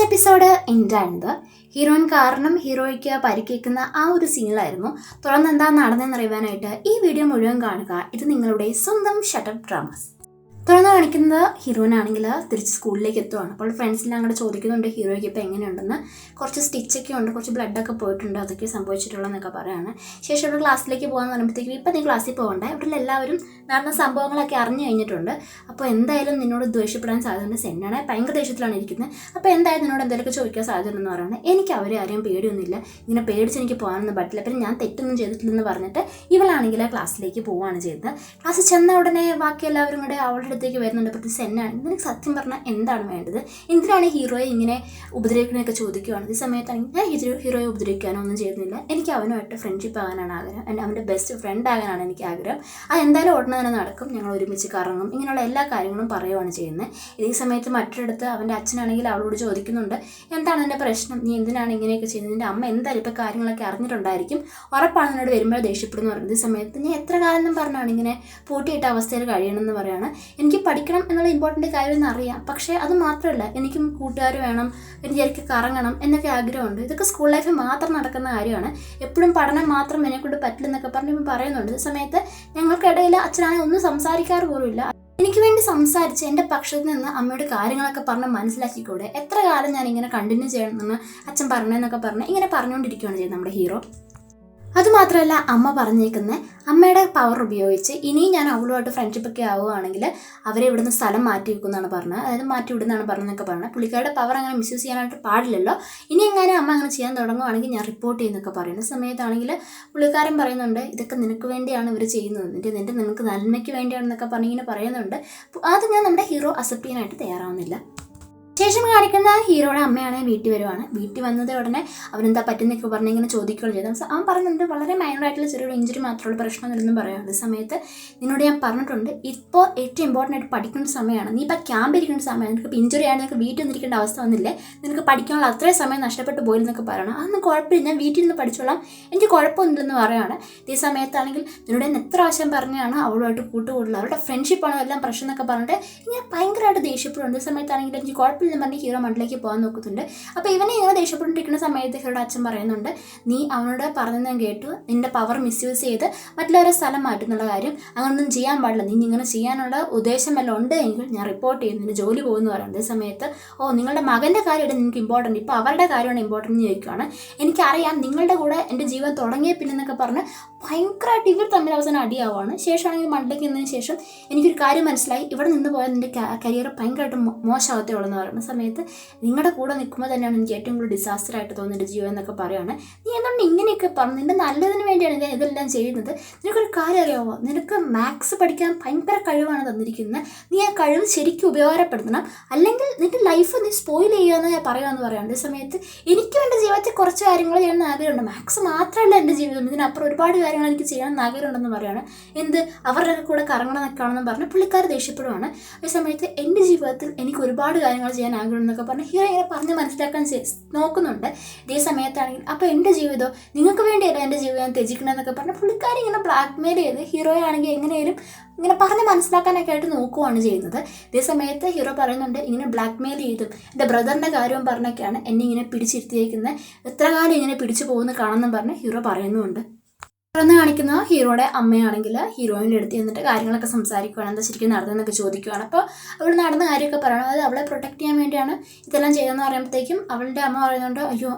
Episode എന്തായത് heroine കാരണം ഹീറോയ്ക്ക് പരിക്കേൽക്കുന്ന ആ ഒരു സീനിലായിരുന്നു. തുടർന്ന് എന്താ നടന്നെന്നറിയാനായിട്ട് ഈ വീഡിയോ മുഴുവൻ കാണുക. ഇത് നിങ്ങളുടെ സ്വന്തം ഷട്ടപ്പ് ഡ്രാമാസ്. തുറന്ന് കാണിക്കുന്നത് ഹീറോയിനാണെങ്കിൽ തിരിച്ച് സ്കൂളിലേക്ക് എത്തുവാണ്. അപ്പോൾ ഫ്രണ്ട്സിനെ അങ്ങോട്ട് ചോദിക്കുന്നുണ്ട് ഹീറോയ്ക്ക് ഇപ്പോൾ എങ്ങനെയുണ്ടെന്ന്. കുറച്ച് സ്റ്റിച്ചൊക്കെ ഉണ്ട്, കുറച്ച് ബ്ലഡൊക്കെ പോയിട്ടുണ്ട്, അതൊക്കെ സംഭവിച്ചിട്ടുള്ളതെന്നൊക്കെ പറയുകയാണ്. ശേഷം ഇവിടെ ക്ലാസ്സിലേക്ക് പോകാമെന്ന് പറയുമ്പോഴത്തേക്കും ഇപ്പം നീ ക്ലാസ്സിൽ പോകണ്ടേ, ഇവിടെ എല്ലാവരും നടന്ന സംഭവങ്ങളൊക്കെ അറിഞ്ഞു കഴിഞ്ഞിട്ടുണ്ട്. അപ്പോൾ എന്തായാലും നിന്നോട് ദേഷ്യപ്പെടാൻ സാധ്യതയുണ്ട്. സെന്നാണ് ഭയങ്കര ദേഷ്യത്തിലാണ് ഇരിക്കുന്നത്. അപ്പോൾ എന്തായാലും നിന്നോട് എന്തെങ്കിലുമൊക്കെ ചോദിക്കാൻ സാധ്യതയുണ്ടെന്ന് പറയുന്നത്. എനിക്ക് അവരെ ആരെയും പേടിയൊന്നുമില്ല, ഇങ്ങനെ പേടിച്ച് എനിക്ക് പോകാനൊന്നും പറ്റില്ല, പിന്നെ ഞാൻ തെറ്റൊന്നും ചെയ്തിട്ടില്ലെന്ന് പറഞ്ഞിട്ട് ഇവളാണെങ്കിൽ ക്ലാസ്സിലേക്ക് പോവുകയാണ് ചെയ്തത്. ക്ലാസ്സിൽ ചെന്ന ഉടനെ ബാക്കി എല്ലാവരും കൂടെ അവളുടെ അടുത്തേക്ക് വരുന്നുണ്ട്. പ്രത്യേകിച്ച് സെന്നാണ്. നിനക്ക് സത്യം പറഞ്ഞാൽ എന്താണ് വേണ്ടത്, എന്തിനാണ് ഹീറോയെ ഇങ്ങനെ ഉപദ്രവിക്കണമൊക്കെ ചോദിക്കുകയാണ്. ഈ സമയത്താണെങ്കിൽ ഞാൻ ഹീറോയെ ഉപദ്രവിക്കാനോ ഒന്നും ചെയ്യുന്നില്ല, എനിക്ക് അവനുമായിട്ട് ഫ്രണ്ട്ഷിപ്പ് ആകാനാണ് ആഗ്രഹം, അവൻ്റെ ബെസ്റ്റ് ഫ്രണ്ട് ആകാനാണ് എനിക്ക് ആഗ്രഹം. എന്തായാലും ഉടനെ തന്നെ നടക്കും, ഞങ്ങൾ ഒരുമിച്ച് കറങ്ങും, ഇങ്ങനെയുള്ള എല്ലാ കാര്യങ്ങളും പറയുകയാണ് ചെയ്യുന്നത്. ഇതേ സമയത്ത് മറ്റൊരിടത്ത് അവൻ്റെ അച്ഛനാണെങ്കിൽ അവളോട് ചോദിക്കുന്നുണ്ട്, എന്താണ് എൻ്റെ പ്രശ്നം, നീ എന്തിനാണ് ഇങ്ങനെയൊക്കെ ചെയ്യുന്നത്, നിൻ്റെ അമ്മ എന്തായാലും ഇപ്പോൾ കാര്യങ്ങളൊക്കെ അറിഞ്ഞിട്ടുണ്ടായിരിക്കും, ഉറപ്പാണ് എന്നോട് വരുമ്പോൾ ദേഷ്യപ്പെടുന്നു പറയുന്നത്. ഈ സമയത്ത് ഞാൻ എത്ര കാലം എന്നും പറഞ്ഞാണ് ഇങ്ങനെ പൂട്ടിയിട്ട അവസ്ഥയിൽ കഴിയണമെന്ന് പറയുകയാണ്. എനിക്ക് പഠിക്കണം എന്നുള്ള ഇമ്പോർട്ടൻ്റ് കാര്യമെന്ന് അറിയാം, പക്ഷേ അത് മാത്രമല്ല എനിക്കും കൂട്ടുകാർ വേണം, എനിക്ക് കറങ്ങണം എന്നൊക്കെ ആഗ്രഹമുണ്ട്. ഇതൊക്കെ സ്കൂൾ ലൈഫിൽ മാത്രം നടക്കുന്ന കാര്യമാണ്, എപ്പോഴും പഠനം മാത്രം എന്നെക്കൊണ്ട് പറ്റില്ലെന്നൊക്കെ പറഞ്ഞ് പറയുന്നുണ്ട്. ഈ സമയത്ത് ഞങ്ങൾക്കിടയിൽ അച്ഛനാണെങ്കിൽ ഒന്നും സംസാരിക്കാറ് പോലുമില്ല. എനിക്ക് വേണ്ടി സംസാരിച്ച് എൻ്റെ പക്ഷത്ത് നിന്ന് അമ്മയുടെ കാര്യങ്ങളൊക്കെ പറഞ്ഞ് മനസ്സിലാക്കിക്കൂടെ, എത്ര കാലം ഞാൻ ഇങ്ങനെ കണ്ടിന്യൂ ചെയ്യണമെന്ന് അച്ഛൻ പറഞ്ഞതെന്നൊക്കെ പറഞ്ഞ് ഇങ്ങനെ പറഞ്ഞുകൊണ്ടിരിക്കുകയാണ് ചെയ്യുന്നത് നമ്മുടെ ഹീറോ. അതുമാത്രമല്ല അമ്മ പറഞ്ഞേക്കുന്നത് അമ്മയുടെ പവർ ഉപയോഗിച്ച് ഇനിയും ഞാൻ അവളുമായിട്ട് ഫ്രണ്ട്ഷിപ്പൊക്കെ ആവുകയാണെങ്കിൽ അവരെ ഇവിടുന്ന് സ്ഥലം മാറ്റി വെക്കുമെന്നാണ് പറഞ്ഞത്, അതായത് മാറ്റി വിടുന്നതാണ് പറഞ്ഞതെന്നൊക്കെ പറഞ്ഞത്. പുള്ളിക്കാരുടെ പവർ അങ്ങനെ മിസ്യൂസ് ചെയ്യാനായിട്ട് പാടില്ലല്ലോ, ഇനി എങ്ങനെ അമ്മ അങ്ങനെ ചെയ്യാൻ തുടങ്ങുകയാണെങ്കിൽ ഞാൻ റിപ്പോർട്ട് ചെയ്യുന്നൊക്കെ പറയുന്ന സമയത്താണെങ്കിൽ പുള്ളിക്കാരൻ പറയുന്നുണ്ട് ഇതൊക്കെ നിനക്ക് വേണ്ടിയാണ് ഇവർ ചെയ്യുന്നത്, നിനക്ക് നന്മയ്ക്ക് വേണ്ടിയാണെന്നൊക്കെ പറഞ്ഞിങ്ങനെ പറയുന്നുണ്ട്. അത് ഞാൻ നമ്മുടെ ഹീറോ അക്സെപ്റ്റ് ചെയ്യാനായിട്ട് തയ്യാറാവുന്നില്ല. ശേഷം കാണിക്കുന്ന ഹീറോയുടെ അമ്മയാണ് വീട്ടിൽ വരുവാണ്. വീട്ടിൽ വന്നത് ഉടനെ അവനെന്താ പറ്റുന്നൊക്കെ പറഞ്ഞ് ഇങ്ങനെ ചോദിക്കുകയാണ് ചെയ്തത്. അവൻ പറയുന്നുണ്ട് വളരെ മൈനറായിട്ടുള്ള ചെറിയൊരു ഇഞ്ചുറി മാത്രമുള്ള പ്രശ്നമൊന്നും പറയാറുണ്ട്. സമയത്ത് നിന്നോട് ഞാൻ പറഞ്ഞിട്ടുണ്ട് ഇപ്പോൾ ഏറ്റവും ഇമ്പോർട്ടൻ്റ് ആയിട്ട് പഠിക്കേണ്ട സമയമാണ്, നീ ഇപ്പോൾ ക്യാമ്പ് ഇരിക്കേണ്ട സമയമാണ്, നിനക്ക് ഇഞ്ചുറി ആണ്, നിനക്ക് വീട്ടിൽ നിന്നിരിക്കേണ്ട അവസ്ഥ വന്നില്ലേ, നിനക്ക് പഠിക്കാനുള്ള അത്രയും സമയം നഷ്ടപ്പെട്ടു പോയില്ലെന്നൊക്കെ പറയണം. അതൊന്നും കുഴപ്പമില്ല, ഞാൻ വീട്ടിൽ നിന്ന് പഠിച്ചോളാം, എനിക്ക് കുഴപ്പമൊന്നുമില്ലെന്ന് പറയുകയാണ്. ഈ സമയത്താണെങ്കിൽ നിന്നോട് ഞാൻ എത്ര ആവശ്യം പറഞ്ഞാണ് അവളുമായിട്ട് കൂട്ടുകൂടില്ല, അവരുടെ ഫ്രണ്ട്ഷിപ്പാണ് എല്ലാം പ്രശ്നം എന്നൊക്കെ പറഞ്ഞിട്ട് ഇങ്ങനെ ഭയങ്കരമായിട്ട് ദേഷ്യപ്പെടുന്നുണ്ട്. ഈ സമയത്താണെങ്കിൽ എനിക്ക് കുഴപ്പമില്ലെന്ന് പറഞ്ഞ് ഹീറോ മണ്ടിലേക്ക് പോകാൻ നോക്കുന്നുണ്ട്. അപ്പോൾ ഇവനെ ഇങ്ങനെ ദേഷ്യപ്പെട്ടിരിക്കുന്ന സമയത്ത് ഹീറോയുടെ അച്ഛൻ പറയുന്നുണ്ട് നീ അവനോട് പറഞ്ഞത് ഞാൻ കേട്ടു, നിന്റെ പവർ മിസ്യൂസ് ചെയ്ത് മറ്റുള്ളവരെ സ്ഥലം മാറ്റുന്നുള്ള കാര്യം അങ്ങനൊന്നും ചെയ്യാൻ പാടില്ല, നീ ഇങ്ങനെ ചെയ്യാനുള്ള ഉദ്ദേശം വല്ല ഉണ്ട് എങ്കിൽ ഞാൻ റിപ്പോർട്ട് ചെയ്യും, നിന്റെ ജോലി പോകുമെന്ന് പറയുന്നത്. ഈ സമയത്ത് നിങ്ങളുടെ മകൻ്റെ കാര്യമാണ് നിങ്ങൾക്ക് ഇമ്പോർട്ടൻറ്റ്, ഇപ്പോൾ അവരുടെ കാര്യമാണ് ഇമ്പോർട്ടൻ്റ് എന്ന് ചോദിക്കുകയാണ്. എനിക്കറിയാം നിങ്ങളുടെ കൂടെ എൻ്റെ ജീവൻ തുടങ്ങിയ പിന്നെന്നൊക്കെ പറഞ്ഞ് ഭയങ്കരമായിട്ട് ഇവർ തമ്മിൽ അവസാനം അടിയാവുകയാണ്. ശേഷമാണെങ്കിൽ മണ്ടിലേക്ക് നിന്നതിന് ശേഷം എനിക്കൊരു കാര്യം മനസ്സിലായി, ഇവിടെ നിന്ന് പോയാൽ നിൻ്റെ കരിയർ ഭയങ്കരമായിട്ട് മോശമാകത്തേ ഉള്ളെന്ന് പറയുന്ന സമയത്ത് നിങ്ങളുടെ കൂടെ നിൽക്കുമ്പോൾ തന്നെയാണ് എനിക്ക് ഏറ്റവും കൂടുതൽ ഡിസാസ്റ്റർ ആയിട്ട് തോന്നുന്നത് ജീവൻ എന്നൊക്കെ പറയുകയാണ്. നീ എന്താണ് ഇങ്ങനെയൊക്കെ പറഞ്ഞു, നിൻ്റെ നല്ലതിന് വേണ്ടിയാണ് ഞാൻ ഇതെല്ലാം ചെയ്യുന്നത്, നിനക്കൊരു കാര്യം അറിയാമോ, നിനക്ക് മാത്സ് പഠിക്കാൻ ഭയങ്കര കഴിവാണ് തന്നിരിക്കുന്നത്, നീ ആ കഴിവ് ശരിക്കും ഉപകാരപ്പെടുത്തണം, അല്ലെങ്കിൽ നിൻ്റെ ലൈഫ് നീ സ്പോയിൽ ചെയ്യുകയെന്ന് ഞാൻ പറയുകയെന്ന് പറയാറുണ്ട്. ഈ സമയത്ത് എനിക്കും എൻ്റെ ജീവിതത്തിൽ കുറച്ച് കാര്യങ്ങൾ ചെയ്യണമെന്ന് ആഗ്രഹമുണ്ട്, മാത്സ് മാത്രമല്ല എൻ്റെ ജീവിതം, ഇതിനപ്പുറം ഒരുപാട് കാര്യങ്ങൾ എനിക്ക് ചെയ്യണമെന്ന് ആഗ്രഹമുണ്ടെന്ന് പറയുകയാണ്. അവരുടെ കൂടെ കറങ്ങണം എന്നൊക്കെയാണെന്ന് പറഞ്ഞ് പുള്ളിക്കാർ ദേഷ്യപ്പെടുവാണ്. ഈ സമയത്ത് എൻ്റെ ജീവിതത്തിൽ എനിക്ക് ഒരുപാട് കാര്യങ്ങൾ ചെയ്യാൻ ആഗ്രഹം എന്നൊക്കെ പറഞ്ഞ് ഹീറോ ഇങ്ങനെ പറഞ്ഞ് മനസ്സിലാക്കാൻ നോക്കുന്നുണ്ട്. ഇതേ സമയത്താണെങ്കിൽ അപ്പോൾ എൻ്റെ ജീവിതമോ, നിങ്ങൾക്ക് വേണ്ടിയല്ല എൻ്റെ ജീവിതം ത്യജിക്കണമെന്നൊക്കെ പറഞ്ഞ് പുള്ളിക്കാരി ഇങ്ങനെ ബ്ലാക്ക്മെയിൽ ചെയ്ത് ഹീറോയെ ആണെങ്കിൽ എങ്ങനെയും ഇങ്ങനെ പറഞ്ഞ് മനസ്സിലാക്കാനൊക്കെ ആയിട്ട് നോക്കുകയാണ് ചെയ്യുന്നത്. ഇതേ സമയത്ത് ഹീറോ പറയുന്നുണ്ട് ഇങ്ങനെ ബ്ലാക്ക്മെയിൽ ചെയ്തും എൻ്റെ ബ്രദറിൻ്റെ കാര്യവും പറഞ്ഞൊക്കെയാണ് എന്നെ ഇങ്ങനെ പിടിച്ചിരുത്തിയേക്കുന്നത്, എത്ര കാലം ഇങ്ങനെ പിടിച്ചു പോകുന്ന കാണുമെന്ന് പറഞ്ഞ് ഹീറോ പറയുന്നുമുണ്ട്. തുറന്ന് കാണിക്കുന്ന ഹീറോയുടെ അമ്മയാണെങ്കിൽ ഹീറോയിൻ്റെ അടുത്ത് ചെന്നിട്ട് കാര്യങ്ങളൊക്കെ സംസാരിക്കുകയാണ്, എന്താ ശരിക്കും നടന്നതെന്നൊക്കെ ചോദിക്കുകയാണ്. അപ്പോൾ അവൾ നടന്ന കാര്യമൊക്കെ പറയണം, അതായത് അവളെ പ്രൊട്ടക്ട് ചെയ്യാൻ വേണ്ടിയാണ് ഇതെല്ലാം ചെയ്തതെന്ന് പറയുമ്പോഴത്തേക്കും അവളുടെ അമ്മ പറയുന്നുണ്ട് അയ്യോ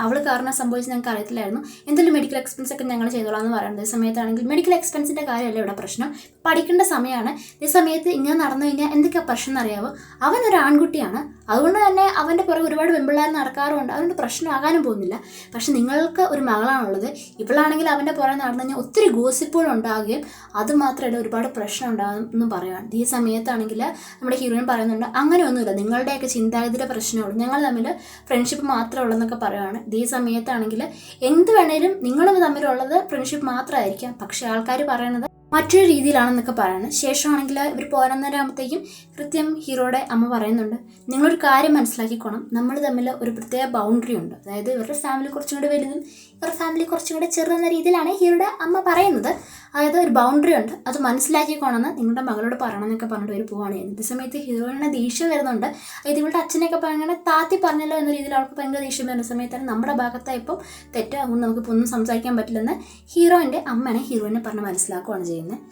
അവൾ കാരണം സംഭവിച്ച് ഞങ്ങൾക്ക് അറിയത്തില്ലായിരുന്നു, എന്തെങ്കിലും മെഡിക്കൽ എക്സ്പെൻസ് ഒക്കെ ഞങ്ങൾ ചെയ്തോളാം എന്ന് പറയുന്നത്. ഈ സമയത്താണെങ്കിൽ മെഡിക്കൽ എക്സ്പെൻസിൻ്റെ കാര്യമല്ല ഇവിടെ പ്രശ്നം, പഠിക്കേണ്ട സമയമാണ്. ഈ സമയത്ത് ഇങ്ങനെ നടന്നു കഴിഞ്ഞാൽ എന്തൊക്കെയാണ് പ്രശ്നം എന്നറിയാവോ, അവനൊരു ആൺകുട്ടിയാണ്, അതുകൊണ്ട് തന്നെ അവൻ്റെ പുറകെ ഒരുപാട് പെൺപിള്ളേർ നടക്കാറുണ്ട്, അതുകൊണ്ട് പ്രശ്നമാകാനും പോകുന്നില്ല. പക്ഷെ നിങ്ങൾക്ക് ഒരു മകളാണുള്ളത്, ഇവളാണെങ്കിൽ അവൻ്റെ പുറകെ നടന്നു കഴിഞ്ഞാൽ ഒത്തിരി ഗോസിപ്പുകൾ ഉണ്ടാകുകയും അത് മാത്രമല്ല ഒരുപാട് പ്രശ്നം ഉണ്ടാകും എന്നും പറയുകയാണ്. ഈ സമയത്താണെങ്കിൽ നമ്മുടെ ഹീറോയിൻ പറയുന്നുണ്ട് അങ്ങനെയൊന്നുമില്ല, നിങ്ങളുടെയൊക്കെ ചിന്താഗതിയുടെ പ്രശ്നമുള്ളൂ, ഞങ്ങൾ തമ്മിൽ ഫ്രണ്ട്ഷിപ്പ് മാത്രമേ ഉള്ളെന്നൊക്കെ പറയുകയാണ്. ഈ സമയത്താണെങ്കിൽ എന്ത് വേണേലും നിങ്ങൾ തമ്മിലുള്ളത് ഫ്രണ്ട്ഷിപ്പ് മാത്രമായിരിക്കാം, പക്ഷേ ആൾക്കാർ പറയണത് മറ്റൊരു രീതിയിലാണെന്നൊക്കെ പറയുന്നത്. ശേഷമാണെങ്കിൽ ഇവർ പോരാകുമ്പോഴത്തേക്കും കൃത്യം ഹീറോയുടെ അമ്മ പറയുന്നുണ്ട് നിങ്ങളൊരു കാര്യം മനസ്സിലാക്കിക്കോണം, നമ്മൾ തമ്മിൽ ഒരു പ്രത്യേക ബൗണ്ടറി ഉണ്ട്, അതായത് ഇവരുടെ ഫാമിലി കുറച്ചും കൂടി വലുതും ഇവരുടെ ഫാമിലി കുറച്ചും കൂടി ചെറുതെന്ന രീതിയിലാണ് ഹീറോയുടെ അമ്മ പറയുന്നത്. അതായത് ഒരു ബൗണ്ടറി ഉണ്ട്, അത് മനസ്സിലാക്കിക്കൊണ്ടെന്ന് നിങ്ങളുടെ മകളോട് പറയണം എന്നൊക്കെ പറഞ്ഞിട്ട് ഒരു പോവാണ് ചെയ്യുന്നത്. ഈ സമയത്ത് ഹീറോയിനെ ദേഷ്യം വരുന്നുണ്ട്. അതായത് ഇവളുടെ അച്ഛനെയൊക്കെ അങ്ങനെ താത്തി പറഞ്ഞല്ലോ എന്ന രീതിയിൽ അവൾക്ക് ഭയങ്കര ദേഷ്യം വരുന്ന സമയത്താണ് നമ്മുടെ ഭാഗത്തായി ഇപ്പം തെറ്റാകും, നമുക്കിപ്പോൾ ഒന്നും സംസാരിക്കാൻ പറ്റില്ലെന്ന് ഹീറോയിൻ്റെ അമ്മനെ ഹീറോയിനെ പറഞ്ഞ് മനസ്സിലാക്കുകയാണ് ചെയ്യുന്നത്.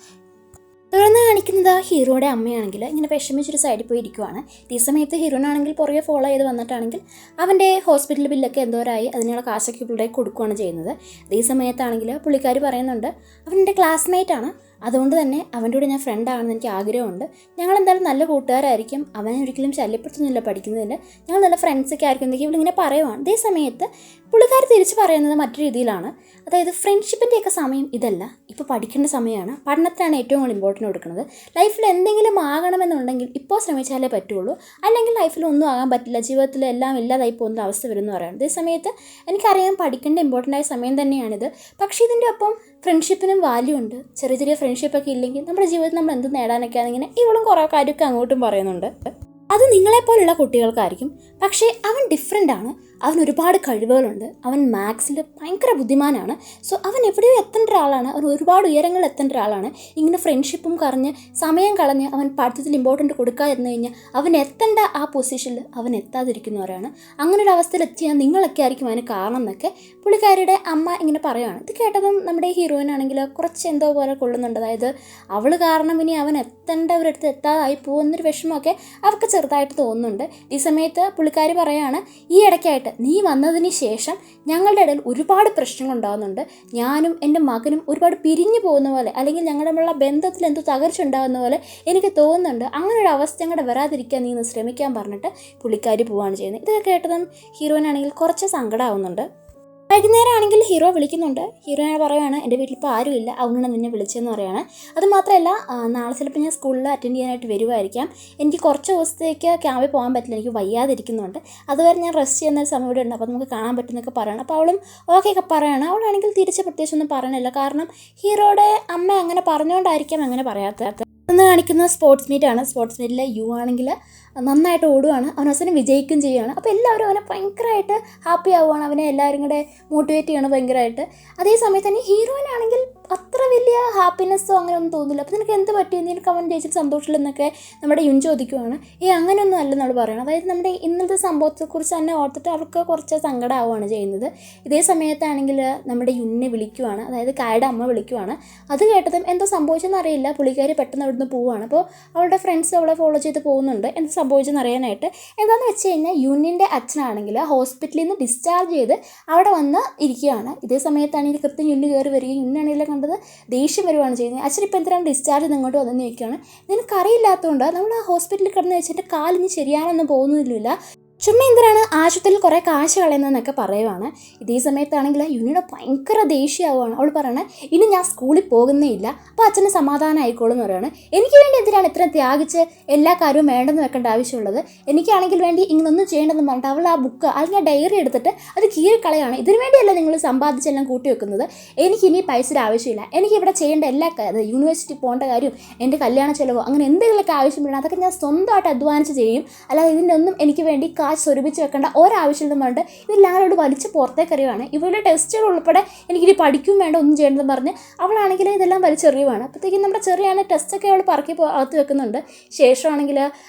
തുടർന്ന് കാണിക്കുന്നത് ഹീറോയുടെ അമ്മയാണെങ്കിൽ ഇങ്ങനെ വിഷമിച്ചൊരു സൈഡിൽ പോയി ഇരിക്കുവാണ്. ഈ സമയത്ത് ഹീറോയിനാണെങ്കിൽ പുറകെ ഫോളോ ചെയ്ത് വന്നിട്ടാണെങ്കിൽ അവൻ്റെ ഹോസ്പിറ്റൽ ബില്ലൊക്കെ എന്തോരായി അതിനുള്ള കാശൊക്കെ പുള്ളിയുടെ കൊടുക്കുകയാണ് ചെയ്യുന്നത്. അതേ സമയത്താണെങ്കിൽ പുള്ളിക്കാർ പറയുന്നുണ്ട് അവൻ്റെ ക്ലാസ്മേറ്റ് ആണ്, അതുകൊണ്ട് തന്നെ അവൻ്റെ കൂടെ ഞാൻ ഫ്രണ്ട് ആണെന്ന് എനിക്ക് ആഗ്രഹമുണ്ട്. ഞങ്ങൾ എന്തായാലും നല്ല കൂട്ടുകാരായിരിക്കും, അവനെ ഒരിക്കലും ശല്യപ്പെടുത്തുന്നില്ല പഠിക്കുന്നതിന്, ഞങ്ങൾ നല്ല ഫ്രണ്ട്സൊക്കെ ആയിരിക്കും എന്നൊക്കെ ഇവളിങ്ങനെ പറയുവാണ്. അതേ സമയത്ത് പുള്ളിക്കാർ തിരിച്ച് പറയുന്നത് മറ്റു രീതിയിലാണ്. അതായത് ഫ്രണ്ട്ഷിപ്പിൻ്റെയൊക്കെ സമയം ഇതല്ല, ഇപ്പോൾ പഠിക്കേണ്ട സമയമാണ്, പഠനത്തിനാണ് ഏറ്റവും കൂടുതൽ ഇമ്പോർട്ടൻറ്റ് കൊടുക്കുന്നത്. ലൈഫിൽ എന്തെങ്കിലും ആകണമെന്നുണ്ടെങ്കിൽ ഇപ്പോൾ ശ്രമിച്ചാലേ പറ്റുള്ളൂ, അല്ലെങ്കിൽ ലൈഫിൽ ഒന്നും ആകാൻ പറ്റില്ല, ജീവിതത്തിൽ എല്ലാം ഇല്ലാതായി പോകുന്ന അവസ്ഥ വരുമെന്ന് പറയുന്നത്. അതേ സമയത്ത് എനിക്കറിയാം പഠിക്കേണ്ട ഇമ്പോർട്ടൻ്റ് ആയ സമയം തന്നെയാണിത്, പക്ഷേ ഇതിൻ്റെ ഒപ്പം ഫ്രണ്ട്ഷിപ്പിനും വാല്യൂ ഉണ്ട്. ചെറിയ ചെറിയ ഫ്രണ്ട്ഷിപ്പൊക്കെ ഇല്ലെങ്കിൽ നമ്മുടെ ജീവിതത്തിൽ നമ്മൾ എന്ത് നേടാനൊക്കെയാണ് ഇങ്ങനെ ഇവളും കുറേ കാര്യമൊക്കെ അങ്ങോട്ടും പറയുന്നുണ്ട്. അത് നിങ്ങളെപ്പോലുള്ള കുട്ടികൾക്കായിരിക്കും, പക്ഷേ അവൻ ഡിഫറെൻ്റ് ആണ്, അവൻ ഒരുപാട് കഴിവുകളുണ്ട്, അവൻ മാത്സിൽ ഭയങ്കര ബുദ്ധിമാനാണ്. സോ അവൻ എവിടെയോ എത്തേണ്ട ഒരാളാണ്, അവൻ ഒരുപാട് ഉയരങ്ങൾ എത്തേണ്ട ഒരാളാണ്. ഇങ്ങനെ ഫ്രണ്ട്ഷിപ്പും പറഞ്ഞ് സമയം കളഞ്ഞ് അവൻ പഠിത്തത്തിൽ ഇമ്പോർട്ടൻറ്റ് കൊടുക്കാതിരുന്നു കഴിഞ്ഞാൽ അവൻ എത്തേണ്ട ആ പൊസിഷനിൽ അവൻ എത്താതിരിക്കുന്നവരാണ്. അങ്ങനെ ഒരു അവസ്ഥയിൽ എത്തിയാൽ നിങ്ങളൊക്കെ ആയിരിക്കും അതിന് കാരണം എന്നൊക്കെ പുള്ളിക്കാരിയുടെ അമ്മ ഇങ്ങനെ പറയുകയാണ്. ഇത് കേട്ടതും നമ്മുടെ ഹീറോയിനാണെങ്കിൽ കുറച്ച് എന്തോ പോലെ കൊള്ളുന്നുണ്ട്. അതായത് അവൾ കാരണം ഇനി അവൻ എത്തേണ്ടവരടുത്ത് എത്താതായി പോകുന്നൊരു വിഷമമൊക്കെ അവർക്ക് ചെറുതായിട്ട് തോന്നുന്നുണ്ട്. ഈ സമയത്ത് പുള്ളിക്കാരി പറയുകയാണ്, ഈ ഇടയ്ക്കായിട്ട് നീ വന്നതിന് ശേഷം ഞങ്ങളുടെ ഇടയിൽ ഒരുപാട് പ്രശ്നങ്ങൾ ഉണ്ടാകുന്നുണ്ട്, ഞാനും എൻ്റെ മകനും ഒരുപാട് പിരിഞ്ഞു പോകുന്ന പോലെ, അല്ലെങ്കിൽ ഞങ്ങളുടെ തമ്മിലുള്ള ബന്ധത്തിൽ എന്തോ തകർച്ച ഉണ്ടാകുന്ന പോലെ എനിക്ക് തോന്നുന്നുണ്ട്. അങ്ങനെ ഒരു അവസ്ഥ ഞങ്ങളുടെ വരാതിരിക്കാൻ നീ ഒന്ന് ശ്രമിക്കാൻ പറഞ്ഞിട്ട് പുള്ളിക്കാരി പോവുകയാണ് ചെയ്യുന്നത്. ഇതൊക്കെ കേട്ടതും ഹീറോയിനാണെങ്കിൽ കുറച്ച് സങ്കടമാവുന്നുണ്ട്. വൈകുന്നേരം ആണെങ്കിൽ ഹീറോ വിളിക്കുന്നുണ്ട്. ഹീറോയിനെ പറയുകയാണ് എൻ്റെ വീട്ടിലിപ്പോൾ ആരുമില്ല, അതുകൊണ്ടാണ് നിന്നെ വിളിച്ചതെന്ന് പറയുകയാണ്. അതുമാത്രമല്ല നാളെ ചിലപ്പോൾ ഞാൻ സ്കൂളിൽ അറ്റൻഡ് ചെയ്യാനായിട്ട് വരുമായിരിക്കാം, എനിക്ക് കുറച്ച് ദിവസത്തേക്ക് ക്യാമ്പിൽ പോകാൻ പറ്റില്ല, എനിക്ക് വയ്യാതിരിക്കുന്നുണ്ട്, അതുവരെ ഞാൻ റെസ്റ്റ് ചെയ്യുന്ന ഒരു സമയം ഇവിടെ ഉണ്ട്, അപ്പോൾ നമുക്ക് കാണാൻ പറ്റുമെന്നൊക്കെ പറയണം. അപ്പോൾ അവളും ഓക്കെ ഒക്കെ പറയുകയാണ്. അവളാണെങ്കിൽ തിരിച്ച് പ്രത്യേകിച്ചൊന്നും പറയണില്ല, കാരണം ഹീറോയുടെ അമ്മ അങ്ങനെ പറഞ്ഞുകൊണ്ടായിരിക്കാം അങ്ങനെ പറയാത്തത്. ഇന്ന് കാണിക്കുന്ന സ്പോർട്സ് മീറ്റാണ്. സ്പോർട്സ് മീറ്റിൽ യു ആണെങ്കിൽ നന്നായിട്ട് ഓടുകയാണ്, അവൻ അവസാനം വിജയിക്കുകയും ചെയ്യുകയാണ്. അപ്പോൾ എല്ലാവരും അവനെ ഭയങ്കരമായിട്ട് ഹാപ്പി ആവുകയാണ്, അവനെ എല്ലാവരും കൂടെ മോട്ടിവേറ്റ് ചെയ്യണം ഭയങ്കരമായിട്ട്. അതേ സമയത്ത് തന്നെ ഹീറോയിനാണെങ്കിൽ അത്ര വലിയ ഹാപ്പിനെസ്സോ അങ്ങനെ ഒന്നും തോന്നില്ല. അപ്പോൾ നിനക്ക് എന്ത് പറ്റി, നിനക്ക് അവൻ ജയിച്ചിട്ട് സന്തോഷമില്ലെന്നൊക്കെ നമ്മുടെ യുൻ ചോദിക്കുവാണ്. അങ്ങനെയൊന്നും അല്ലെന്നാണ് പറയുന്നത്. അതായത് നമ്മുടെ ഇന്നത്തെ സംഭവത്തെക്കുറിച്ച് തന്നെ ഓർത്തിട്ട് അവർക്ക് കുറച്ച് സങ്കടമാവുകയാണ് ചെയ്യുന്നത്. ഇതേ സമയത്താണെങ്കിൽ നമ്മുടെ യുന്നെ വിളിക്കുവാണ്, അതായത് കായുടെ അമ്മ വിളിക്കുവാണ്. അത് കേട്ടതും എന്തോ സംഭവിച്ചെന്ന് അറിയില്ല, പുള്ളിക്കാരി പെട്ടെന്ന് അവിടുന്ന് പോവുകയാണ്. അപ്പോൾ അവളുടെ ഫ്രണ്ട്സ് അവളെ ഫോളോ ചെയ്ത് പോകുന്നുണ്ട്, എന്ത് സംഭവിച്ചെന്ന് അറിയാനായിട്ട്. എന്താണെന്ന് വെച്ച് കഴിഞ്ഞാൽ യുന്നിൻ്റെ അച്ഛനാണെങ്കിൽ ഹോസ്പിറ്റലിൽ നിന്ന് ഡിസ്ചാർജ് ചെയ്ത് അവിടെ വന്ന് ഇരിക്കുകയാണ്. ഇതേ സമയത്താണെങ്കിൽ കൃത്യം യുന്ന് കയറി വരികയും യുന്നാണെങ്കിൽ കണ്ടത് ദേഷ്യം വരുവാണ് ചെയ്യുന്നത്. അച്ഛൻ ഇപ്പോൾ എന്തിനാണ് ഡിസ്ചാർജ് ചെയ്ത് ഇങ്ങോട്ട് വന്നെന്ന് ചോദിക്കുകയാണ്. നിനക്കറിയില്ലാത്തതുകൊണ്ട് നമ്മൾ ആ ഹോസ്പിറ്റലിൽ കിടന്ന് വെച്ചിട്ട് കാലിന് ശരിയാണെന്ന് പോകുന്നില്ല, ചുമ്മാ എന്തിനാണ് ആശുപത്രിയിൽ കുറേ കാശ് കളയുന്നതെന്നൊക്കെ പറയുവാണ്. ഇതേ സമയത്താണെങ്കിൽ യുനിയുടെ ഭയങ്കര ദേഷ്യമാവുകയാണ്. അവൾ പറയണേ ഇനി ഞാൻ സ്കൂളിൽ പോകുന്നേ ഇല്ല, അപ്പോൾ അച്ഛന് സമാധാനം ആയിക്കോളും എന്ന് പറയുകയാണ്. എനിക്ക് വേണ്ടി എന്തിനാണ് ഇത്രയും ത്യാഗിച്ച് എല്ലാ കാര്യവും വേണ്ടെന്ന് വെക്കേണ്ട ആവശ്യമുള്ളത്, എനിക്കാണെങ്കിൽ വേണ്ടി ഇങ്ങനൊന്നും ചെയ്യേണ്ടെന്ന് പറഞ്ഞിട്ട് അവൾ ആ ബുക്ക് അല്ലെങ്കിൽ ആ ഡയറി എടുത്തിട്ട് അത് കീറിക്കളയാണ്. ഇതിനു വേണ്ടിയല്ല നിങ്ങൾ സമ്പാദിച്ചെല്ലാം കൂട്ടി വെക്കുന്നത്, എനിക്കിനി പൈസയുടെ ആവശ്യമില്ല, എനിക്കിവിടെ ചെയ്യേണ്ട എല്ലാ യൂണിവേഴ്സിറ്റി പോകേണ്ട കാര്യം, എൻ്റെ കല്യാണ ചിലവോ അങ്ങനെ എന്തെങ്കിലുമൊക്കെ ആവശ്യമില്ല, അതൊക്കെ ഞാൻ സ്വന്തമായിട്ട് അധ്വാനിച്ച് ചെയ്യും, അല്ലാതെ ഇതിൻ്റെ ഒന്നും എനിക്ക് വേണ്ടി കാശ് സ്വരൂപിച്ച് വെക്കേണ്ട ഒരാവശ്യം എന്ന് പറഞ്ഞിട്ട് ഇതെല്ലാവരോട് വലിച്ച് പുറത്തേക്ക് അറിയുവാണ്. ഇവരുടെ ടെസ്റ്റുകൾ ഉൾപ്പെടെ എനിക്കിത് പഠിക്കും വേണ്ട ഒന്നും ചെയ്യേണ്ടതെന്ന് പറഞ്ഞ് അവളാണെങ്കിൽ ഇതെല്ലാം വലിച്ചെറിയുവാണ്. അപ്പോഴത്തേക്കും നമ്മുടെ ചെറിയാണ് ടെസ്റ്റൊക്കെ അവൾ പറക്കി അകത്ത് വെക്കുന്നുണ്ട്. ശേഷമാണെങ്കിൽ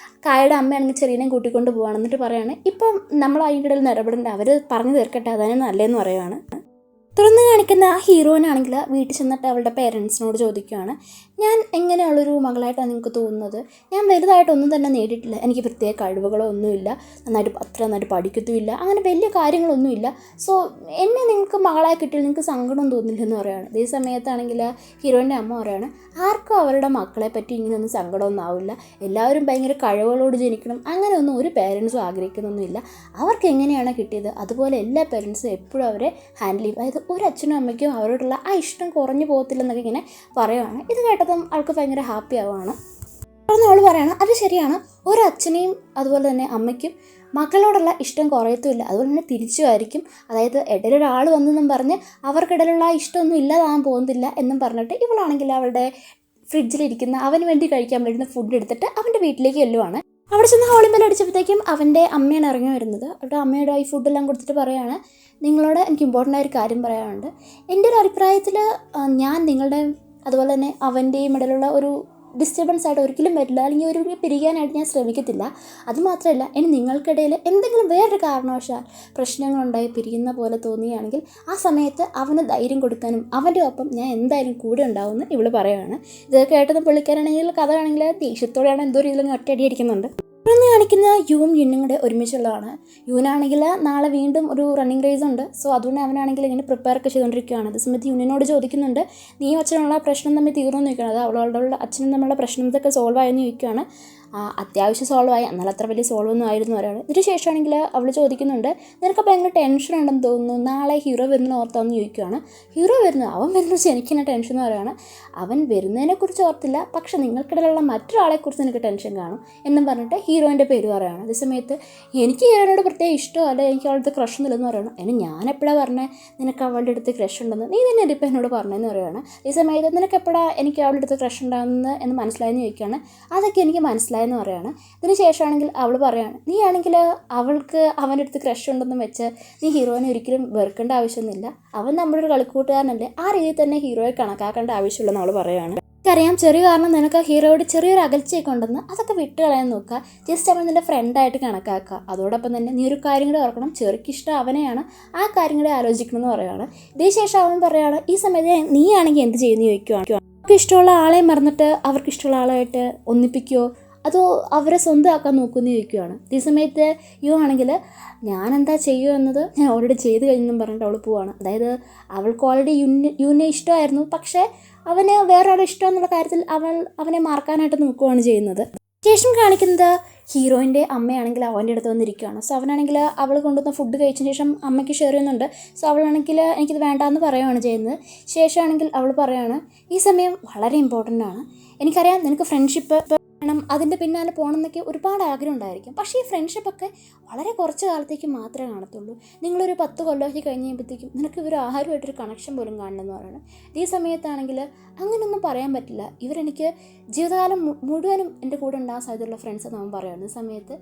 കായുടെ അമ്മയാണെങ്കിൽ ചെറിയനെയും കൂട്ടിക്കൊണ്ട് പോവുകയാണ്. എന്നിട്ട് പറയുകയാണ് ഇപ്പം നമ്മൾ അതിൻ്റെ ഇടയിൽ ഇടപെടേണ്ട, അവർ പറഞ്ഞു തീർക്കട്ടെ, അതാണ് നല്ലതെന്ന് പറയുവാണ്. തുടർന്ന് കാണിക്കുന്ന ആ ഹീറോയിനാണെങ്കിൽ വീട്ടിൽ ചെന്നിട്ട് അവളുടെ പേരൻസിനോട് ചോദിക്കുകയാണ്, ഞാൻ എങ്ങനെയുള്ളൊരു മകളായിട്ടാണ് നിങ്ങൾക്ക് തോന്നുന്നത്, ഞാൻ വലുതായിട്ടൊന്നും തന്നെ നേടിയിട്ടില്ല, എനിക്ക് പ്രത്യേക കഴിവുകളോ ഒന്നുമില്ല, നന്നായിട്ട് പഠിക്കത്തുമില്ല, അങ്ങനെ വലിയ കാര്യങ്ങളൊന്നുമില്ല, സോ എന്നെ നിങ്ങൾക്ക് മകളായി കിട്ടിയാൽ നിങ്ങൾക്ക് സങ്കടം തോന്നില്ലെന്ന് പറയുകയാണ്. അതേ സമയത്താണെങ്കിൽ ഹീറോയിൻ്റെ അമ്മ പറയുകയാണ് ആർക്കും അവരുടെ മക്കളെ പറ്റി ഇങ്ങനെയൊന്നും സങ്കടമൊന്നും ആവില്ല, എല്ലാവരും ഭയങ്കര കഴിവുകളോട് ജനിക്കണം അങ്ങനെയൊന്നും ഒരു പേരൻസും ആഗ്രഹിക്കുന്നൊന്നുമില്ല, അവർക്ക് എങ്ങനെയാണ് കിട്ടിയത് അതുപോലെ എല്ലാ പേരൻസും എപ്പോഴും അവരെ ഹാൻഡിൽ ചെയ്യും, അതായത് ഒരു അച്ഛനും അമ്മയ്ക്കും അവരോടുള്ള ആ ഇഷ്ടം കുറഞ്ഞു പോകത്തില്ലെന്നൊക്കെ ഇങ്ങനെ പറയുവാണ്. ഇത് കേട്ടതും ആൾക്ക് ഭയങ്കര ഹാപ്പി ആവുകയാണ്. തുടർന്ന് അവൾ പറയുകയാണ് അത് ശരിയാണ്, ഒരു അച്ഛനെയും അതുപോലെ തന്നെ അമ്മയ്ക്കും മക്കളോടുള്ള ഇഷ്ടം കുറയത്തുമില്ല, അതുപോലെ തന്നെ തിരിച്ചുമായിരിക്കും, അതായത് ഇടയിലൊരാൾ വന്നെന്നും പറഞ്ഞ് അവർക്കിടയിലുള്ള ആ ഇഷ്ടമൊന്നും ഇല്ലാതാകാൻ പോകുന്നില്ല എന്നും പറഞ്ഞിട്ട് ഇവളാണെങ്കിൽ അവളുടെ ഫ്രിഡ്ജിലിരിക്കുന്ന അവന് വേണ്ടി കഴിക്കാൻ പറ്റുന്ന ഫുഡ് എടുത്തിട്ട് അവൻ്റെ വീട്ടിലേക്ക് ചെല്ലുവാണ്. അവിടെ ചെന്ന് ഹോളിംബെൽ അടിച്ചപ്പോഴത്തേക്കും അവൻ്റെ അമ്മയാണ് ഇറങ്ങി വരുന്നത്. അവിടെ അമ്മയുടെ ഈ ഫുഡെല്ലാം കൊടുത്തിട്ട് പറയുകയാണ് നിങ്ങളോട് എനിക്ക് ഇമ്പോർട്ടൻ്റ് ആയൊരു കാര്യം പറയാനുണ്ട്, എൻ്റെ ഒരു അഭിപ്രായത്തിൽ ഞാൻ നിങ്ങളുടെ അതുപോലെ തന്നെ അവൻ്റെയും ഇടയിലുള്ള ഒരു ഡിസ്റ്റർബൻസ് ആയിട്ട് ഒരിക്കലും വരില്ല, അല്ലെങ്കിൽ ഒരു പിരിക്കാനായിട്ട് ഞാൻ ശ്രമിക്കത്തില്ല. അതുമാത്രമല്ല, ഇനി നിങ്ങൾക്കിടയിൽ എന്തെങ്കിലും വേറൊരു കാരണവശാൽ പ്രശ്നങ്ങളുണ്ടായി പിരിയുന്ന പോലെ തോന്നുകയാണെങ്കിൽ ആ സമയത്ത് അവന് ധൈര്യം കൊടുക്കാനും അവൻ്റെ ഒപ്പം ഞാൻ എന്തായാലും കൂടെ ഉണ്ടാവുമെന്ന് ഇവള് പറയുകയാണ്. ഇത് കേട്ടത് പുള്ളിക്കാരാണെങ്കിൽ കഥ ആണെങ്കിൽ ദേഷ്യത്തോടെയാണ് എന്തോ രീതിയിലും ഒറ്റയടി അടിക്കുന്നുണ്ട്. തുടർന്ന് കാണിക്കുന്ന യുവും യുന്നും കൂടെ ഒരുമിച്ചുള്ളതാണ്. യുവിനാണെങ്കിൽ നാളെ വീണ്ടും ഒരു റണ്ണിങ് റേസ് ഉണ്ട്. സോ അതുകൊണ്ട് അവനാണെങ്കിൽ ഇങ്ങനെ പ്രിപ്പയർ ഒക്കെ ചെയ്തുകൊണ്ടിരിക്കുകയാണ്. അതേ സമയത്ത് യുന്നിനോട് ചോദിക്കുന്നുണ്ട്, നീ അച്ഛനുള്ള പ്രശ്നം തമ്മിൽ തീർന്നു ചോദിക്കുകയാണ്. അത് അവളുടെ അച്ഛനും തമ്മിലുള്ള പ്രശ്നം ഇതൊക്കെ സോൾവ് ആയെന്ന് ചോദിക്കുകയാണ്. അത്യാവശ്യം സോൾവ് ആയി, എന്നാൽ അത്ര വലിയ സോൾവ് ഒന്നും ആയിരുന്നു ഒരാൾ. ഇതിന് ശേഷമാണെങ്കിൽ അവൾ ചോദിക്കുന്നുണ്ട്, നിനക്ക് ഭയങ്കര ടെൻഷൻ ഉണ്ടെന്ന് തോന്നുന്നു, നാളെ ഹീറോ വരുന്ന ഓർത്താന്ന് ചോദിക്കുകയാണ്. ഹീറോ വരുന്നത് അവൻ വരുന്ന വെച്ചാൽ എനിക്കെന്നെ ടെൻഷൻ എന്ന് പറയുകയാണ്. അവൻ വരുന്നതിനെക്കുറിച്ച് ഓർത്തില്ല, പക്ഷെ നിങ്ങൾക്കിടയിലുള്ള മറ്റൊരാളെക്കുറിച്ച് നിനക്ക് ടെൻഷൻ കാണും എന്നും പറഞ്ഞിട്ട് ഹീറോയിൻ്റെ പേര് പറയുകയാണ്. അതേസമയത്ത് എനിക്ക് ഹീറോയോട് പ്രത്യേക ഇഷ്ടമല്ല, എനിക്ക് അവളുടെ ക്രഷ് ഒന്നുമില്ലെന്ന് പറയുകയാണ്. അതിന് ഞാൻ എപ്പോഴാണ് പറഞ്ഞത് നിനക്ക് അവളുടെ അടുത്ത് ക്രഷ് ഉണ്ടെന്ന്, നീ തന്നെ ഇതിപ്പോൾ എന്നോട് പറഞ്ഞതെന്ന് പറയുകയാണ്. ഈ സമയത്ത് നിനക്ക് എപ്പോഴാണ് എനിക്ക് അവളുടെ അടുത്ത് ക്രഷ് ഉണ്ടാകുന്നത് എന്ന് മനസ്സിലായെന്ന് ചോദിക്കുകയാണ്. അതൊക്കെ എനിക്ക് മനസ്സിലായെന്ന് പറയുകയാണ്. ഇതിന് ശേഷമാണെങ്കിൽ അവൾ പറയുകയാണ്, നീ ആണെങ്കിൽ അവൾക്ക് അവൻ്റെ അടുത്ത് ക്രഷ് ഉണ്ടെന്നും വെച്ച് നീ ഹീറോയിനെ ഒരിക്കലും വെറുക്കേണ്ട ആവശ്യമൊന്നുമില്ല, അവൻ നമ്മുടെ ഒരു കളിക്കൂട്ടുകാരനല്ലേ, ആ രീതിയിൽ തന്നെ ഹീറോയെ കണക്കാക്കേണ്ട ആവശ്യമില്ലെന്ന് അവൾ പറയുകയാണ്. എനിക്കറിയാം ചെറിയ കാരണം നിനക്ക് ഹീറോയോട് ചെറിയൊരു അകൽച്ചയൊക്കെ ഉണ്ടെന്ന്, അതൊക്കെ വിട്ട് കളയാൻ നോക്കുക, ജസ്റ്റ് അവൻ നിൻ്റെ ഫ്രണ്ടായിട്ട് കണക്കാക്കുക. അതോടൊപ്പം തന്നെ നീ ഒരു കാര്യം കൂടെ ഓർക്കണം, ചെറുക്കിഷ്ടം അവനെയാണ്, ആ കാര്യം കൂടെ ആലോചിക്കണം എന്ന് പറയുകയാണ്. ഇതിന് ശേഷം അവൻ പറയുകയാണ്, ഈ സമയത്ത് നീ ആണെങ്കിൽ എന്ത് ചെയ്യുന്നു ചോദിക്കുകയാണ്. അവർക്ക് ഇഷ്ടമുള്ള ആളെ മറന്നിട്ട് അവർക്ക് ഇഷ്ടമുള്ള ആളായിട്ട് ഒന്നിപ്പിക്കുമോ, അതോ അവരെ സ്വന്തമാക്കാൻ നോക്കുമെന്ന് ചോദിക്കുകയാണ്. ഈ സമയത്ത് യു ആണെങ്കിൽ ഞാനെന്താ ചെയ്യുക എന്നത് ഞാൻ ഓൾറെഡി ചെയ്ത് കഴിഞ്ഞെന്നും പറഞ്ഞിട്ട് അവൾ പോവാണ്. അതായത് അവൾക്ക് ഓൾറെഡി യുവിനെ ഇഷ്ടമായിരുന്നു, പക്ഷേ അവന് വേറൊരാളെ ഇഷ്ടം എന്നുള്ള കാര്യത്തിൽ അവനെ മറക്കാനായിട്ട് നോക്കുകയാണ് ചെയ്യുന്നത്. ശേഷം കാണിക്കുന്നത് ഹീറോയിൻ്റെ അമ്മയാണെങ്കിൽ അവൻ്റെ അടുത്ത് വന്നിരിക്കുകയാണ്. സോ അവനാണെങ്കിൽ അവൾ കൊണ്ടുവന്ന ഫുഡ് കഴിച്ചതിന് ശേഷം അമ്മയ്ക്ക് ഷെയർ ചെയ്യുന്നുണ്ട്. സോ അവളാണെങ്കിൽ എനിക്കിത് വേണ്ടാന്ന് പറയുകയാണ് ചെയ്യുന്നത്. ശേഷമാണെങ്കിൽ അവൾ പറയുകയാണ്, ഈ സമയം വളരെ ഇമ്പോർട്ടൻ്റ് ആണ്, എനിക്കറിയാം നിനക്ക് ഫ്രണ്ട്ഷിപ്പ് വേണം, അതിൻ്റെ പിന്നാലെ പോകണം എന്നൊക്കെ ഒരുപാട് ആഗ്രഹം ഉണ്ടായിരിക്കും, പക്ഷേ ഈ ഫ്രണ്ട്ഷിപ്പൊക്കെ വളരെ കുറച്ച് കാലത്തേക്ക് മാത്രമേ കാണത്തുള്ളൂ. നിങ്ങളൊരു 10 കൊല്ലമൊക്കെ കഴിഞ്ഞ് കഴിയുമ്പോഴത്തേക്കും നിനക്ക് ഇവർ ആരുമായിട്ടൊരു കണക്ഷൻ പോലും കാണണമെന്ന് പറയുന്നത്. ഈ സമയത്താണെങ്കിൽ അങ്ങനെയൊന്നും പറയാൻ പറ്റില്ല, ഇവരെനിക്ക് ജീവിതകാലം മുഴുവനും എൻ്റെ കൂടെ ഉണ്ടാകാൻ സാധ്യതയുള്ള ഫ്രണ്ട്സ് എന്ന് അവൻ പറയുന്ന സമയത്ത്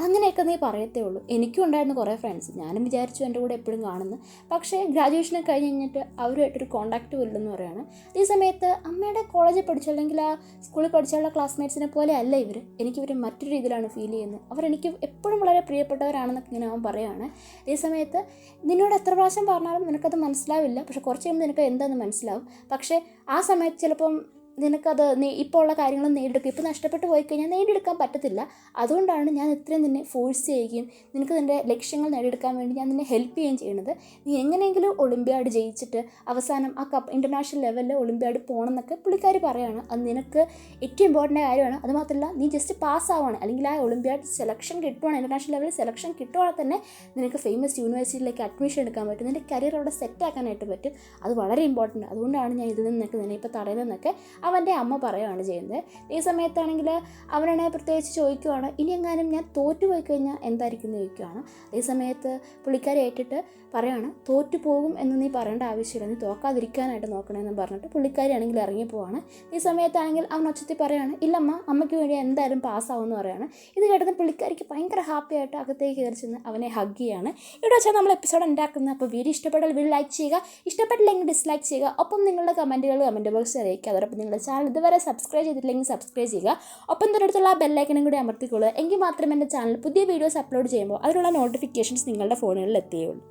അങ്ങനെയൊക്കെ നീ പറയത്തേ ഉള്ളൂ. എനിക്കും ഉണ്ടായിരുന്നു കുറേ ഫ്രണ്ട്സ്, ഞാനും വിചാരിച്ചു എൻ്റെ കൂടെ എപ്പോഴും കാണുന്നു, പക്ഷേ ഗ്രാജുവേഷനൊക്കെ കഴിഞ്ഞ് കഴിഞ്ഞിട്ട് അവരുമായിട്ടൊരു കോൺടാക്റ്റ് ഇല്ലെന്ന് പറയുകയാണ്. ഈ സമയത്ത് അമ്മയുടെ കോളേജിൽ പഠിച്ച അല്ലെങ്കിൽ ആ സ്കൂളിൽ പഠിച്ചുള്ള ക്ലാസ്മേറ്റ്സിനെ പോലെ അല്ല ഇവർ, എനിക്കിവർ മറ്റൊരു രീതിയിലാണ് ഫീൽ ചെയ്യുന്നത്, അവരെനിക്ക് എപ്പോഴും വളരെ പ്രിയപ്പെട്ടവരാണെന്നൊക്കെ ഇങ്ങനെ അവൻ പറയുകയാണ്. ഈ സമയത്ത് നിന്നോട് എത്ര പ്രാവശ്യം പറഞ്ഞാലും നിനക്കത് മനസ്സിലാവില്ല, പക്ഷെ കുറച്ച് കഴിയുമ്പോൾ നിനക്ക് എന്താണെന്ന് മനസ്സിലാവും, പക്ഷേ ആ സമയത്ത് ചിലപ്പം നിനക്കത് ഇപ്പോൾ ഉള്ള കാര്യങ്ങളും നേടിയെടുക്കും, ഇപ്പോൾ നഷ്ടപ്പെട്ടു പോയി കഴിഞ്ഞാൽ നേടിയെടുക്കാൻ പറ്റത്തില്ല. അതുകൊണ്ടാണ് ഞാൻ ഇത്രയും നിന്നെ ഫോഴ്സ് ചെയ്യുകയും നിനക്ക് നിൻ്റെ ലക്ഷ്യങ്ങൾ നേടിയെടുക്കാൻ വേണ്ടി ഞാൻ നിന്നെ ഹെൽപ്പ് ചെയ്യുകയും ചെയ്യുന്നത്. നീ എങ്ങനെയെങ്കിലും ഒളിമ്പ്യാഡ് ജയിച്ചിട്ട് അവസാനം ആ ഇൻ്റർനാഷണൽ ലെവലിൽ ഒളിമ്പ്യാഡ് പോകണം എന്നൊക്കെ പുള്ളിക്കാർ പറയുകയാണ്. അത് നിനക്ക് ഏറ്റവും ഇമ്പോർട്ടൻ്റ് കാര്യമാണ്. അതുമാത്രമല്ല നീ ജസ്റ്റ് പാസ്സാവുകയാണ്, അല്ലെങ്കിൽ ആ ഒളിമ്പ്യാഡ് സെലക്ഷൻ കിട്ടുവാണ്, ഇൻ്റർനാഷണൽ ലെവലിൽ സെലക്ഷൻ കിട്ടുവാണെങ്കിൽ തന്നെ നിനക്ക് ഫേമസ് യൂണിവേഴ്സിറ്റിയിലേക്ക് അഡ്മിഷൻ എടുക്കാൻ പറ്റും, നിൻ്റെ കരിയർ അവിടെ സെറ്റ് ആക്കാനായിട്ട് പറ്റും. അത് വളരെ ഇമ്പോർട്ടൻ്റ്, അതുകൊണ്ടാണ് ഞാൻ ഇതിൽ നിന്നൊക്കെ നിന്നെ ഇപ്പോൾ തടയുന്നതെന്നൊക്കെ അവൻ്റെ അമ്മ പറയുകയാണ് ചെയ്യുന്നത്. ഈ സമയത്താണെങ്കിൽ അവനാണെ പ്രത്യേകിച്ച് ചോദിക്കുവാണ്, ഇനി എങ്ങാനും ഞാൻ തോറ്റുപോയി കഴിഞ്ഞാൽ എന്തായിരിക്കും എന്ന് ചോദിക്കുകയാണ്. ഈ സമയത്ത് പുള്ളിക്കാരി ഏറ്റിട്ട് പറയുകയാണ്, തോറ്റു പോകും എന്ന് നീ പറയേണ്ട ആവശ്യമില്ല, നീ തോക്കാതിരിക്കാനായിട്ട് നോക്കണമെന്ന് പറഞ്ഞിട്ട് പുള്ളിക്കാരി ആണെങ്കിൽ ഇറങ്ങിപ്പോവാണ്. ഈ സമയത്താണെങ്കിൽ അവൻ ഒച്ചത്തിൽ പറയുകയാണ്, ഇല്ലമ്മ അമ്മയ്ക്ക് വേണ്ടി എന്തായാലും പാസ്സാവുമെന്ന് പറയുകയാണ്. ഇത് കേട്ടത് പുള്ളിക്കാരിക്ക് ഭയങ്കര ഹാപ്പി ആയിട്ട് അകത്തേക്ക് കയറി ചെന്ന് അവനെ ഹഗ് ചെയ്യാണ്. ഇവിടെ വെച്ചാൽ നമ്മൾ എപ്പിസോഡ് ഉണ്ടാക്കുന്നത്. അപ്പോൾ വീഡിയോ ഇഷ്ടപ്പെട്ടാൽ വീഡിയോ ലൈക്ക് ചെയ്യുക, ഇഷ്ടപ്പെട്ടില്ലെങ്കിൽ ഡിസ്ലൈക്ക് ചെയ്യുക, ഒപ്പം നിങ്ങളുടെ കമൻറ്റുകൾ കമൻറ്റ് ബോക്സിൽ അറിയിക്കുക. അതോടൊപ്പം നിങ്ങളുടെ ചാനൽ ഇതുവരെ സബ്സ്ക്രൈബ് ചെയ്തിട്ടില്ലെങ്കിൽ സബ്സ്ക്രൈബ് ചെയ്യുക, ഒപ്പം തൊട്ടടുത്തുള്ള ബെല്ലൈക്കനും കൂടി അമർത്തിക്കൊള്ളുക. എങ്കിൽ മാത്രമേ എൻ്റെ ചാനൽ പുതിയ വീഡിയോസ് അപ്ലോഡ് ചെയ്യുമ്പോൾ അതിനുള്ള നോട്ടിഫിക്കേഷൻസ് നിങ്ങളുടെ ഫോണുകളിൽ എത്തുകയുള്ളൂ.